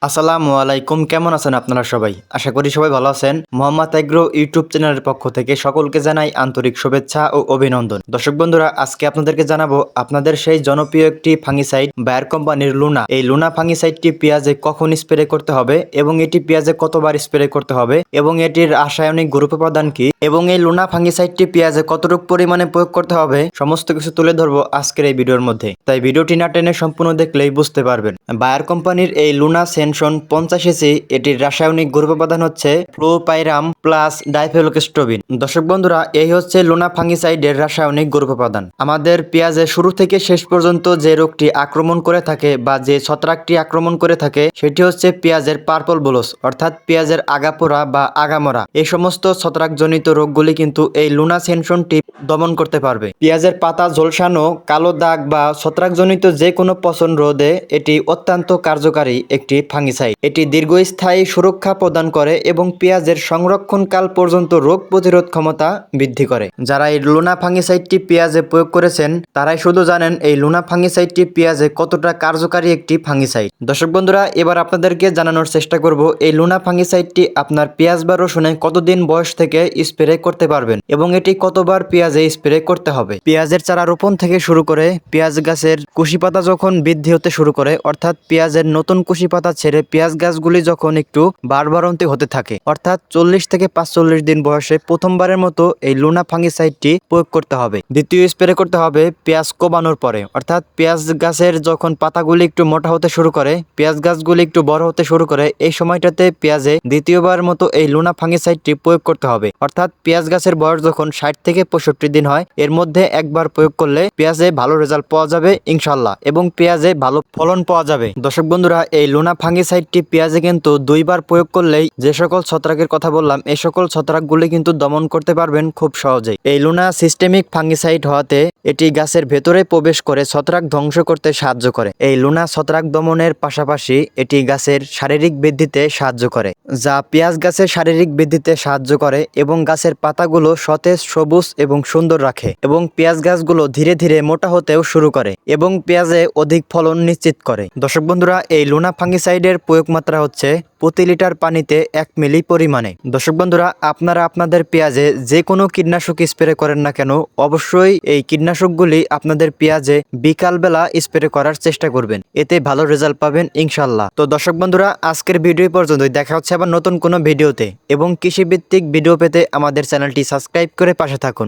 আসসালামু আলাইকুম, কেমন আছেন আপনারা সবাই? আশা করি সবাই ভালো আছেন। মোহাম্মদ এগ্রো ইউটিউব চ্যানেলের পক্ষ থেকে সকলকে জানাই আন্তরিক শুভেচ্ছা ও অভিনন্দন। দর্শক বন্ধুরা, আজকে আপনাদেরকে জানাবো আপনাদের সেই জনপ্রিয় একটি ফাঙ্গিসাইড বায়ার কোম্পানির লুনা। এই লুনা ফাঙ্গিসাইডটি পেঁয়াজে কখন স্প্রে করতে হবে এবং এটি পেঁয়াজে কতবার স্প্রে করতে হবে এবং এটির রাসায়নিক গ্রুপ উপাদান কি এবং এই লুনা ফাঙ্গিসাইডটি পেঁয়াজে কতটুকু পরিমাণে প্রয়োগ করতে হবে সমস্ত কিছু তুলে ধরবো আজকের এই ভিডিওর মধ্যে। তাই ভিডিওটি না টেনে সম্পূর্ণ দেখলেই বুঝতে পারবেন। বায়ার কোম্পানির এই লুনা সেনশন 50 এটির রাসায়নিক গ্রুপ উপাদান হচ্ছে ফ্লুপাইরাম প্লাস ডাইফেলোকেস্টোবিন। দর্শক বন্ধুরা, এই হচ্ছে লুনা ফাঙ্গিসাইডের রাসায়নিক গ্রুপ উপাদান। আমাদের পেঁয়াজের শুরু থেকে শেষ পর্যন্ত যে রোগটি আক্রমণ করে থাকে বা যে ছত্রাকটি আক্রমণ করে থাকে সেটি হচ্ছে পেঁয়াজের পার্পল ব্লস, অর্থাৎ পেঁয়াজের আগাপোড়া বা আগামরা। এই সমস্ত ছত্রাকজনিত রোগগুলি কিন্তু এই লুনা সেনশনটি দমন করতে পারবে। পেঁয়াজের পাতা ঝলসানো, কালো দাগ বা ছত্রাকজনিত যে কোনো পচন রোধে এটি অত্যন্ত কার্যকারী একটি ফাঙ্গিসাইড। এটি দীর্ঘস্থায়ী সুরক্ষা প্রদান করে এবং পেঁয়াজের সংরক্ষণকাল পর্যন্ত রোগ প্রতিরোধ ক্ষমতা বৃদ্ধি করে। যারা এই লুনা ফাঙ্গিসাইডটি পেঁয়াজে প্রয়োগ করেছেন তারাই শুধু জানেন এই লুনা ফাঙ্গিসাইডটি পেঁয়াজে কতটা কার্যকারী একটি ফাঙ্গিসাইড। দর্শক বন্ধুরা, এবার আপনাদেরকে জানানোর চেষ্টা করব এই লুনা ফাঙ্গিসাইডটি আপনার পেঁয়াজ বা রসুনে কতদিন বয়স থেকে স্প্রে করতে পারবেন এবং এটি কতবার পেঁয়াজে স্প্রে করতে হবে। পেঁয়াজের চারা রোপণ থেকে শুরু করে পেঁয়াজ গাছের কুশি পাতা যখন বৃদ্ধি হতে শুরু করে, অর্থাৎ পেঁয়াজের নতুন কুশি পাতা ছেড়ে পেঁয়াজ গাছগুলি যখন একটু বাড়বাড়ন্তি হতে থাকে, অর্থাৎ 40 থেকে 45 দিন বয়সে প্রথমবারের মতো এই লুনা ফাঙ্গিসাইডটি প্রয়োগ করতে হবে। দ্বিতীয় স্প্রে করতে হবে পেঁয়াজ কোবানোর পরে, অর্থাৎ পেঁয়াজ গাছের যখন পাতাগুলি একটু মোটা হতে শুরু করে, পেঁয়াজ গাছগুলি একটু বড় হতে শুরু করে, এই সময়টাতে পেঁয়াজে দ্বিতীয়বার মতো এই লুনা ফাঙ্গিসাইডটি প্রয়োগ করতে হবে। অর্থাৎ পেঁয়াজ গাছের বয়স যখন 60 থেকে 65 দিন হয়, এর মধ্যে একবার প্রয়োগ করলে পেঁয়াজে ভালো রেজাল্ট পাওয়া যাবে ইনশাল্লাহ এবং পেঁয়াজে ভালো ফলন পাওয়া যাবে। দর্শক বন্ধুরা, এই লুনা ফাঙ্গিসাইডটি পেঁয়াজে কিন্তু 2বার প্রয়োগ করলেই যে সকল ছত্রাকের কথা বললাম এই সকল ছত্রাকগুলি কিন্তু দমন করতে পারবেন খুব সহজেই। এই লুনা সিস্টেমিক ফাঙ্গিসাইড হওয়াতে এটি গাছের ভেতরে প্রবেশ করে ছত্রাক ধ্বংস করতে সাহায্য করে। এই লুনা ছত্রাক দমনের পাশাপাশি এটি গাছের শারীরিক বৃদ্ধিতে সাহায্য করে, যা পেঁয়াজ গাছের শারীরিক বৃদ্ধিতে সাহায্য করে এবং গাছের পাতাগুলো সতেজ, সবুজ এবং সুন্দর রাখে এবং পেঁয়াজ গাছগুলো ধীরে ধীরে মোটা হতেও শুরু করে এবং পেঁয়াজে অধিক ফলন নিশ্চিত করে। দর্শক বন্ধুরা, এই লুনা ফাঙ্গিসাইডের প্রয়োগ মাত্রা হচ্ছে প্রতি লিটার পানিতে 1 মিলি পরিমাণে। দর্শক বন্ধুরা, আপনারা আপনাদের পেঁয়াজে যে কোনো কীটনাশক স্প্রে করেন না কেন, অবশ্যই এই কীটনাশকগুলি আপনাদের পেঁয়াজে বিকালবেলা স্প্রে করার চেষ্টা করবেন, এতে ভালো রেজাল্ট পাবেন ইনশাল্লাহ। তো দর্শক বন্ধুরা, আজকের ভিডিও পর্যন্তই। দেখা হচ্ছে আবার নতুন কোনো ভিডিওতে এবং কৃষিভিত্তিক ভিডিও পেতে আমাদের চ্যানেলটি সাবস্ক্রাইব করে পাশে থাকুন।